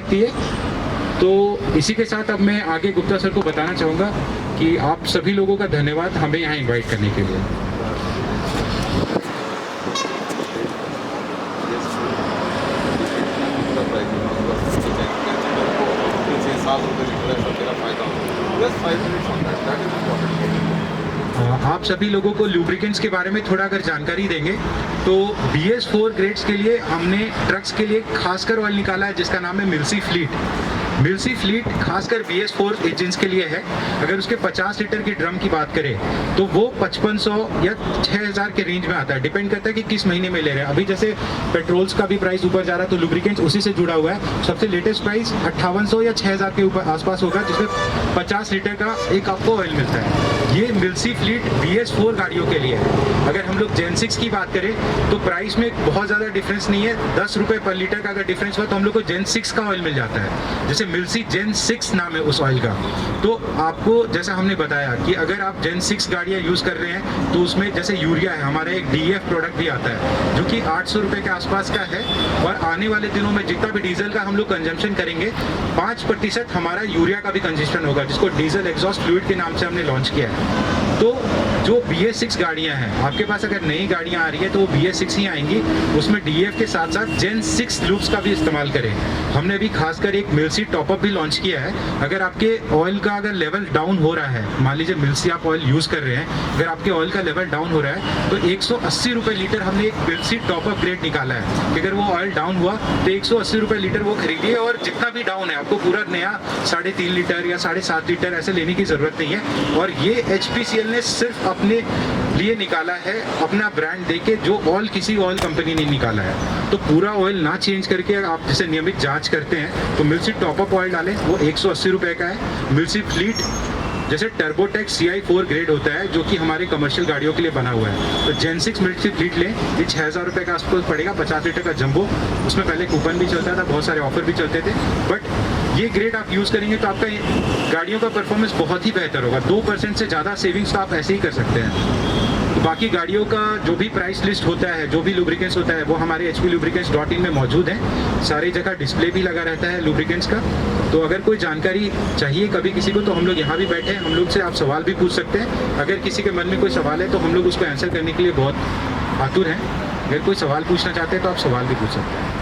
सकती है। तो इसी के साथ अब मैं आगे गुप्ता सर को बताना चाहूँगा कि आप सभी लोगों का धन्यवाद हमें यहाँ इनवाइट करने के लिए। आप सभी लोगों को लुब्रिकेंट्स के बारे में थोड़ा अगर जानकारी देंगे तो BS4 ग्रेड्स के लिए हमने ट्रक्स के लिए खासकर ऑयल निकाला है जिसका नाम है मिल्सी फ्लीट। मिल्सी फ्लीट खासकर BS4 इंजन्स के लिए है। अगर उसके 50 लीटर की ड्रम की बात करें तो वो 5500 या 6000 के रेंज में आता है, डिपेंड करता है कि किस महीने में ले रहे हैं। अभी जैसे पेट्रोल्स का भी प्राइस ऊपर जा रहा है तो लुब्रिकेंट्स उसी से जुड़ा हुआ है। सबसे लेटेस्ट प्राइस 5800 या 6000 के ऊपर आसपास होगा जिसमें 50 लीटर का एक आपको ऑयल मिलता है। ये मिल्सी फ्लीट BS4 गाड़ियों के लिए है। अगर हम लोग जेन 6 की बात करें तो प्राइस में बहुत ज़्यादा डिफरेंस नहीं है, 10 रुपये पर लीटर का अगर डिफरेंस हुआ तो हम लोग को जेन 6 का ऑयल मिल जाता है। जैसे मिल्सी जेन 6 नाम है उस ऑयल का। तो आपको जैसा हमने बताया कि अगर आप जेन 6 गाड़ियाँ यूज़ कर रहे हैं तो उसमें जैसे यूरिया है, हमारा एक DEF प्रोडक्ट भी आता है जो कि 800 रुपये के आसपास का है। और आने वाले दिनों में जितना भी डीजल का हम लोग कंजम्पशन करेंगे 5% हमारा यूरिया का भी कंजम्पशन होगा, जिसको डीजल एग्जॉस्ट फ्लूइड के नाम से हमने लॉन्च किया है। तो जो BS6 गाड़ियां हैं आपके पास, अगर नई गाड़ियां आ रही है तो वो BS6 ही आएंगी, उसमें DEF के साथ साथ जेन 6 लूप्स का भी इस्तेमाल करें। हमने अभी खासकर एक मिल्सी टॉपअप भी लॉन्च किया है। अगर आपके ऑयल का अगर लेवल डाउन हो रहा है, मान लीजिए मिल्सी आप ऑयल यूज़ कर रहे हैं, अगर आपके ऑयल का लेवल डाउन हो रहा है तो 180 रुपये लीटर हमने एक मिल्सी टॉपअप ग्रेड निकाला है कि अगर वो ऑयल डाउन हुआ तो 180 रुपये लीटर वो खरीदिए और जितना भी डाउन है आपको पूरा नया 3.5 लीटर या 7.5 लीटर ऐसे लेने की ज़रूरत नहीं है। और ये HPCL ने सिर्फ अपने लिए निकाला है, अपना ब्रांड देके, जो ऑयल किसी ऑयल कंपनी ने निकाला है। तो पूरा ऑयल ना चेंज करके आप जैसे नियमित जांच करते हैं तो मिल्सी टॉपअप ऑयल डालें, वो 180 रुपये का है। मिल्सी फ्लीट जैसे टर्बोटेक CI4 ग्रेड होता है जो कि हमारे कमर्शियल गाड़ियों के लिए बना हुआ है, तो जेन 6 मिल्सी फ्लीट लें, ये 6000 रुपये का आपको पड़ेगा। 50 लीटर का जंबो, उसमें पहले कूपन भी चलता था, बहुत सारे ऑफर भी चलते थे, बट ये ग्रेड आप यूज़ करेंगे तो आपका गाड़ियों का परफॉर्मेंस बहुत ही बेहतर होगा। 2% से ज़्यादा सेविंग्स तो आप ऐसे ही कर सकते हैं। तो बाकी गाड़ियों का जो भी प्राइस लिस्ट होता है, जो भी लुब्रिकेंट्स होता है, वो हमारे hplubricants.in में मौजूद है। सारी जगह डिस्प्ले भी लगा रहता है लुब्रिकेंट्स का। तो अगर कोई जानकारी चाहिए कभी किसी को तो हम लोग यहाँ भी बैठे हैं, हम लोग से आप सवाल भी पूछ सकते हैं। अगर किसी के मन में कोई सवाल है तो हम लोग उसको आंसर करने के लिए बहुत आतुर हैं। अगर कोई सवाल पूछना चाहते हैं तो आप सवाल भी पूछ सकते हैं।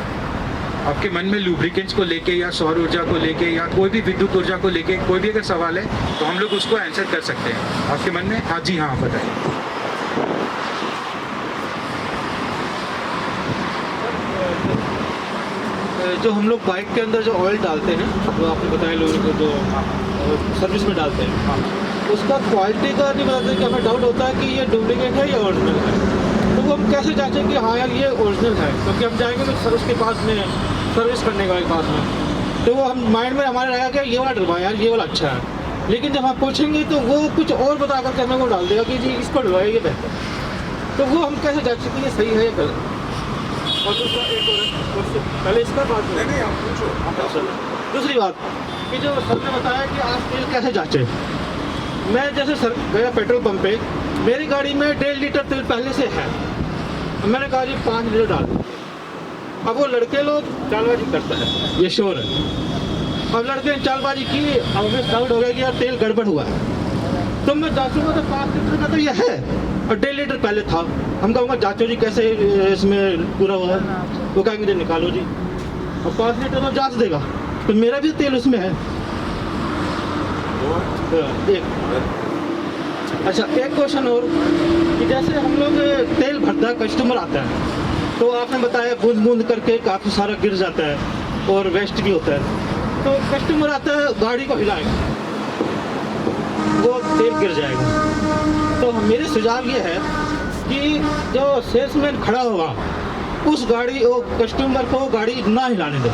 आपके मन में लुब्रिकेंट्स को लेके या सौर ऊर्जा को लेके या कोई भी विद्युत ऊर्जा को लेके कोई भी अगर सवाल है तो हम लोग उसको आंसर कर सकते हैं आपके मन में। हाँ जी, हाँ, आप बताइए। जो हम लोग बाइक के अंदर जो ऑयल डालते हैं, जो आपने बताया लोगों को जो सर्विस में डालते हैं, उसका क्वालिटी का नहीं बताते कि हमें डाउट होता है कि ये डुप्लीकेट है या ओरिजिनल है। तो वो हम कैसे जांचें कि हाँ यार ये ओरिजिनल है, क्योंकि हम जाएंगे तो उसके पास में सर्विस करने के पास में, तो वो हम माइंड में हमारे रहेगा कि ये वाला डलवा यार, ये वाला अच्छा है। लेकिन जब हम पूछेंगे तो वो कुछ और बता करके हमें वो डाल देगा कि जी इसको डलवाइए, ये बेहतर। तो वो हम कैसे जांचें कि ये सही है या गलत। और दूसरा एक और पहले इसका बात नहीं, आप पूछो। दूसरी बात कि जो सर ने बताया कि आप तेल कैसे जांचे। मैं जैसे सर गया पेट्रोल पंप पे, मेरी गाड़ी में 1.5 लीटर तेल पहले से है, मैंने कहा जी 5 लीटर डाल। अब वो लड़के लोग चालबाजी करता है, ये श्योर है। अब लड़के ने चालबाजी की, अब हमें डाउट हो गया कि यार तेल गड़बड़ हुआ है, तो मैं जांचूंगा तो 5 लीटर का तो ये है और 1.5 लीटर पहले था। हम कहूँगा जांचो जी कैसे इसमें पूरा हुआ है, वो कहेंगे जी निकालो जी, और 5 लीटर में जांच देगा तो मेरा भी तेल उसमें है। अच्छा, एक क्वेश्चन और कि जैसे हम लोग तेल भरता है, कस्टमर आता है तो आपने बताया बूंद बूंद करके काफ़ी सारा गिर जाता है और वेस्ट भी होता है। तो कस्टमर आता है, गाड़ी को हिलाएगा, वो तेल गिर जाएगा। तो मेरे सुझाव ये है कि जो सेल्समैन खड़ा होगा उस गाड़ी वो कस्टमर को गाड़ी ना हिलाने दे,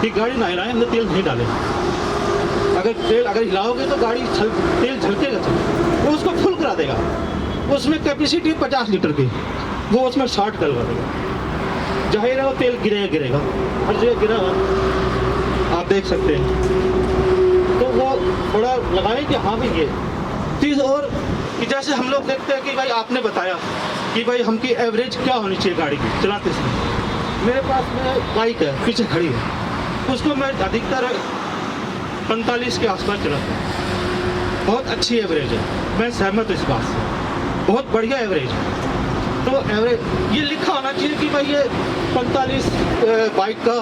कि गाड़ी ना हिलाएं, अंदर तेल नहीं डालें। अगर हिलाओगे तो गाड़ी तेल झलकेगा, वो उसको फुल करा देगा। उसमें कैपेसिटी 50 लीटर की, वो उसमें 60 डलवा देगा। जाहिर है वो तेल गिरेगा, हर जगह गिरा हुआ आप देख सकते हैं। तो वो थोड़ा लगाए कि हाँ भाई ये चीज़। और कि जैसे हम लोग देखते हैं कि भाई आपने बताया कि भाई हमकी एवरेज क्या होनी चाहिए गाड़ी की चलाते समय। मेरे पास में बाइक है, पीछे खड़ी है, उसको मैं अधिकतर 45 के आसपास चलाता हूँ। बहुत अच्छी एवरेज है, मैं सहमत हूँ इस बात से, बहुत बढ़िया एवरेज है। तो एवरेज ये लिखा होना चाहिए कि भाई ये 45 बाइक का,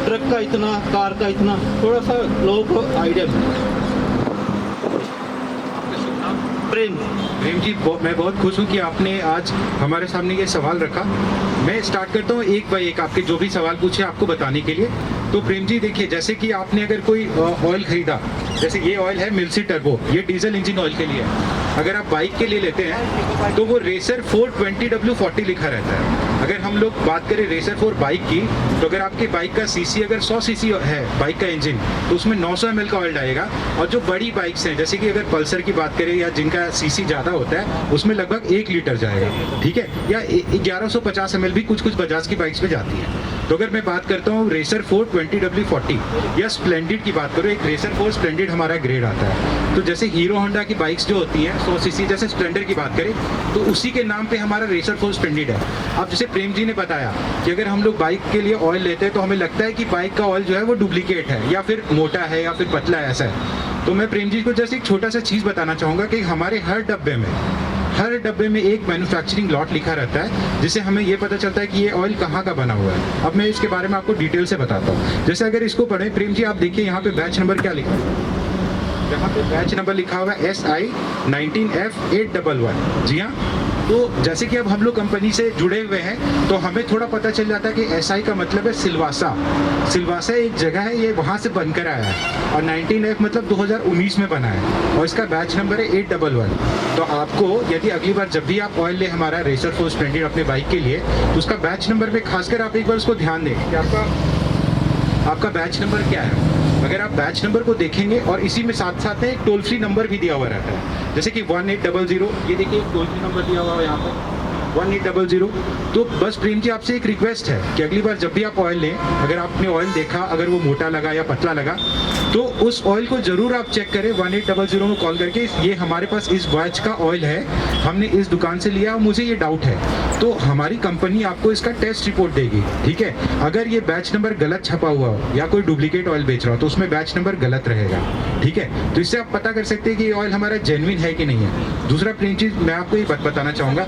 ट्रक का इतना, कार का इतना, थोड़ा सा लोगों को आइडिया मिले। प्रेम प्रेम जी, मैं बहुत खुश हूँ कि आपने आज हमारे सामने ये सवाल रखा। मैं स्टार्ट करता हूँ एक बाय एक आपके जो भी सवाल पूछे आपको बताने के लिए। तो प्रेम जी देखिए, जैसे कि आपने अगर कोई ऑयल खरीदा, जैसे ये ऑयल है मिल्सी टर्बो, ये डीजल इंजन ऑयल के लिए है। अगर आप बाइक के लिए लेते हैं तो वो रेसर 420W40 लिखा रहता है। अगर हम लोग बात करें रेसर 4 बाइक की, तो अगर आपकी बाइक का सीसी अगर 100 सीसी है बाइक का इंजन, तो उसमें 900 ml का ऑयल डालेगा। और जो बड़ी बाइक्स हैं, जैसे कि अगर पल्सर की बात करें या जिनका सीसी ज़्यादा होता है, उसमें लगभग 1 लीटर जाएगा, ठीक है, या 1150 ml भी कुछ कुछ बजाज की बाइक्स में जाती है। तो अगर मैं बात करता हूँ रेसर 420W40 या स्प्लेंडिड की बात करूँ, एक रेसर 4 स्प्लेंडिड हमारा ग्रेड आता है। तो जैसे हीरो होंडा की बाइक्स जो होती हैं 100 सीसी, जैसे स्प्लेंडर की बात करें, तो उसी के नाम पे हमारा रेसर 4 स्प्लेंडिड है। अब जैसे प्रेम जी ने बताया कि अगर हम लोग बाइक के लिए ऑयल लेते हैं तो हमें लगता है कि बाइक का ऑयल जो है वो डुप्लीकेट है, या फिर मोटा है, या फिर पतला है, ऐसा है। तो मैं प्रेम जी को जैसे एक छोटा सा चीज़ बताना चाहूँगा कि हमारे हर डब्बे में एक मैन्युफैक्चरिंग लॉट लिखा रहता है, जिससे हमें ये पता चलता है कि ये ऑयल कहाँ का बना हुआ है। अब मैं इसके बारे में आपको डिटेल से बताता हूँ। जैसे अगर इसको पढ़ें प्रेम जी, आप देखिए यहाँ पे बैच नंबर क्या लिखा है। यहाँ पे बैच नंबर लिखा हुआ है SI 19F811। जी हाँ, तो जैसे कि अब हम लोग कंपनी से जुड़े हुए हैं तो हमें थोड़ा पता चल जाता है कि SI का मतलब है सिलवासा। सिलवासा एक जगह है, ये वहाँ से बनकर आया है, और 19F मतलब 2019 में बना है, और इसका बैच नंबर है 811। तो आपको यदि अगली बार जब भी आप ऑयल ले हमारा रेसर 4 स्प्लेंडिड अपने बाइक के लिए, तो उसका बैच नंबर में खासकर आप एक बार उसको ध्यान दें कि आपका बैच नंबर क्या है। अगर आप बैच नंबर को देखेंगे, और इसी में साथ साथ में एक टोल फ्री नंबर भी दिया हुआ रहता है, जैसे कि 1800, ये देखिए टोल फ्री नंबर दिया हुआ है यहाँ पर 1800। तो बस प्रेम जी आपसे एक रिक्वेस्ट है कि अगली बार जब भी आप ऑयल लें, अगर आपने ऑयल देखा अगर वो मोटा लगा या पतला लगा, तो उस ऑयल को जरूर आप चेक करें 1800 में कॉल करके, ये हमारे पास इस बैच का ऑयल है, हमने इस दुकान से लिया और मुझे ये डाउट है, तो हमारी कंपनी आपको इसका टेस्ट रिपोर्ट देगी, ठीक है। अगर ये बैच नंबर गलत छपा हुआ हो या कोई डुप्लीकेट ऑयल बेच रहा हो, तो उसमें बैच नंबर गलत रहेगा, ठीक है। तो इससे आप पता कर सकते हैं कि ये ऑयल हमारा जेन्युइन है कि नहीं है। दूसरा प्रेम चीज मैं आपको ये बात बताना चाहूँगा,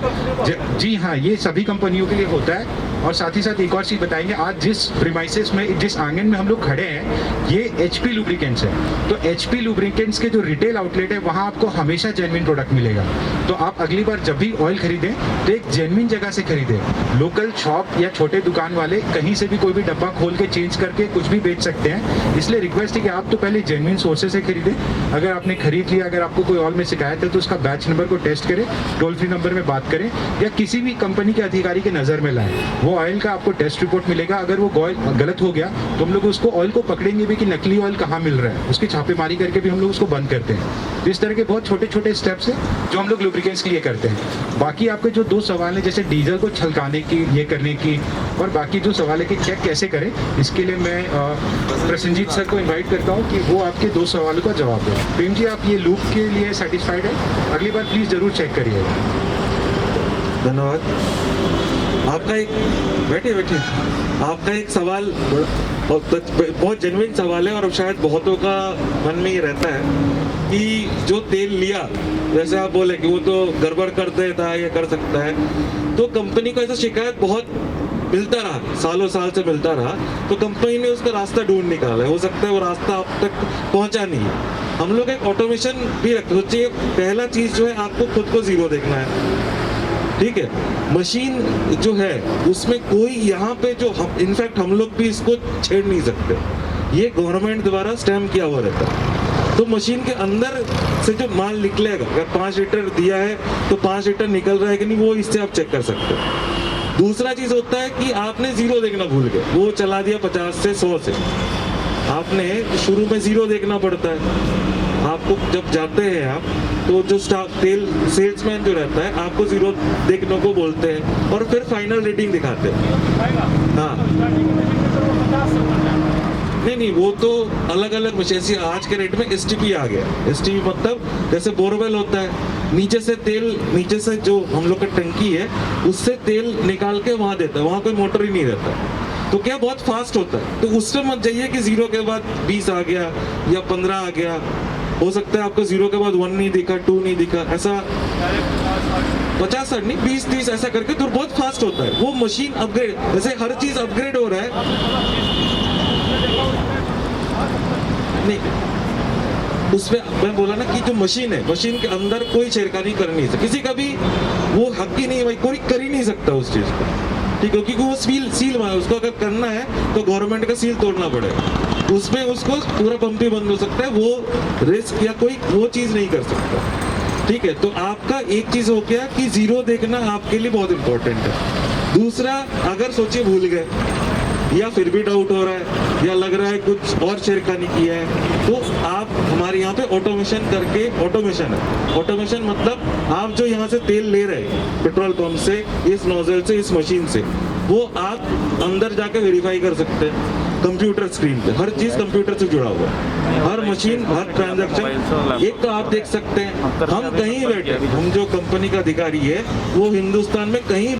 जी हाँ, ये सभी कंपनियों के लिए होता है। और साथ ही साथ एक और चीज़ बताएंगे, आज जिस प्रीमाइसेस में, जिस आंगन में हम लोग खड़े हैं, ये HP लुब्रिकेंट्स है। तो HP लुब्रिकेंट्स के जो रिटेल आउटलेट है, वहाँ आपको हमेशा जेन्युइन प्रोडक्ट मिलेगा। तो आप अगली बार जब भी ऑयल खरीदें तो एक जेन्युइन जगह से खरीदें। लोकल शॉप या छोटे दुकान वाले कहीं से भी कोई भी डब्बा खोल के चेंज करके कुछ भी बेच सकते हैं, इसलिए रिक्वेस्ट है कि आप तो पहले जेन्युइन सोर्सेज से खरीदें। अगर आपने खरीद लिया, अगर आपको कोई ऑयल में शिकायत है, तो उसका बैच नंबर को टेस्ट करें, टोल फ्री नंबर में बात करें, या किसी भी कंपनी के अधिकारी के नज़र में लाएं। वो ऑयल का आपको टेस्ट रिपोर्ट मिलेगा। अगर वो ऑयल गलत हो गया तो हम लोग उसको ऑयल को पकड़ेंगे भी कि नकली ऑयल कहाँ मिल रहा है, उसकी छापेमारी करके भी हम लोग उसको बंद करते हैं। तो इस तरह के बहुत छोटे छोटे स्टेप्स हैं जो हम लोग लुब्रिकेंट्स के लिए करते हैं। बाकी आपके जो 2 सवाल हैं, जैसे डीजल को छलकाने की, ये करने की, और बाकी जो सवाल है कि चेक कैसे करें, इसके लिए मैं प्रसन्नजीत सर को इन्वाइट करता हूँ कि वो आपके 2 सवालों का जवाब दें। प्रेम जी, आप ये लूप के लिए सेटिस्फाइड है? अगली बार प्लीज़ ज़रूर चेक करिएगा। धन्यवाद। आपका एक आपका एक सवाल बहुत जेन्युइन सवाल है, और शायद बहुतों का मन में ये रहता है कि जो तेल लिया, जैसे आप बोले कि वो तो गड़बड़ कर देता है या कर सकता है, तो कंपनी को ऐसा शिकायत बहुत मिलता रहा, सालों साल से मिलता रहा, तो कंपनी ने उसका रास्ता ढूंढ निकाला है। हो सकता है वो रास्ता अब तक पहुंचा नहीं है। हम लोग एक ऑटोमेशन भी रखते, सोचिए पहला चीज़ जो है, आपको खुद को जीरो देखना है, ठीक है। मशीन जो है उसमें कोई यहाँ पे जो इनफैक्ट हम लोग भी इसको छेड़ नहीं सकते, ये गवर्नमेंट द्वारा स्टैम्प किया हुआ रहता है। तो मशीन के अंदर से जो माल निकलेगा, अगर 5 लीटर दिया है तो 5 लीटर निकल रहा है कि नहीं, वो इससे आप चेक कर सकते हो। दूसरा चीज़ होता है कि आपने जीरो देखना भूल गए, वो चला दिया 50 से 100 से, आपने शुरू में जीरो देखना पड़ता है। आपको जब जाते हैं आप, तो जो स्टाफ सेल्समैन जो रहता है आपको जीरो देखने को बोलते हैं, और फिर फाइनल रेटिंग दिखाते हैं। हाँ, नहीं, वो तो अलग अलग विशेष, आज के रेट में STP आ गया। STP मतलब जैसे बोरवेल होता है, नीचे से तेल, नीचे से जो हम लोग का टंकी है उससे तेल निकाल के वहाँ देता है, वहाँ कोई मोटर ही नहीं रहता। तो क्या बहुत फास्ट होता है, तो उससे मत जाइए कि 0 के बाद 20 आ गया या 15 आ गया। हो सकता है आपको 0 के बाद 1 नहीं दिखा, 2 नहीं दिखा, ऐसा 50-60 नहीं, 20-30 ऐसा करके तो बहुत फास्ट होता है। वो मशीन अपग्रेड, जैसे हर चीज अपग्रेड हो रहा है। नहीं, उसमें मैं बोला ना कि जो मशीन है, मशीन के अंदर कोई छेड़खानी कर नहीं सकता, किसी का भी वो हक ही नहीं, भाई कोई कर ही नहीं सकता उस चीज को, ठीक है, क्योंकि वो सील मारा, उसको अगर करना है तो गवर्नमेंट का सील तोड़ना पड़ेगा, उसमें उसको पूरा पंप ही बंद हो सकता है, वो रिस्क या कोई वो चीज नहीं कर सकता, ठीक है। तो आपका एक चीज हो गया कि 0 देखना आपके लिए बहुत इंपॉर्टेंट है। दूसरा, अगर सोचिए भूल गए या फिर भी डाउट हो रहा है या लग रहा है कुछ और छेड़खानी किया है, तो आप हमारे यहाँ पे ऑटोमेशन करके, ऑटोमेशन है, ऑटोमेशन मतलब आप जो यहाँ से तेल ले रहे हैं पेट्रोल पंप से, इस नोजल से, इस मशीन से, वो आप अंदर जाके वेरीफाई कर सकते हैं कंप्यूटर स्क्रीन पे। हर चीज कंप्यूटर से जुड़ा हुआ है, हर मशीन, हर ट्रांजैक्शन। एक तो आप देख सकते हैं हम कहीं बैठे, हम जो कंपनी का अधिकारी है वो हिंदुस्तान में कहीं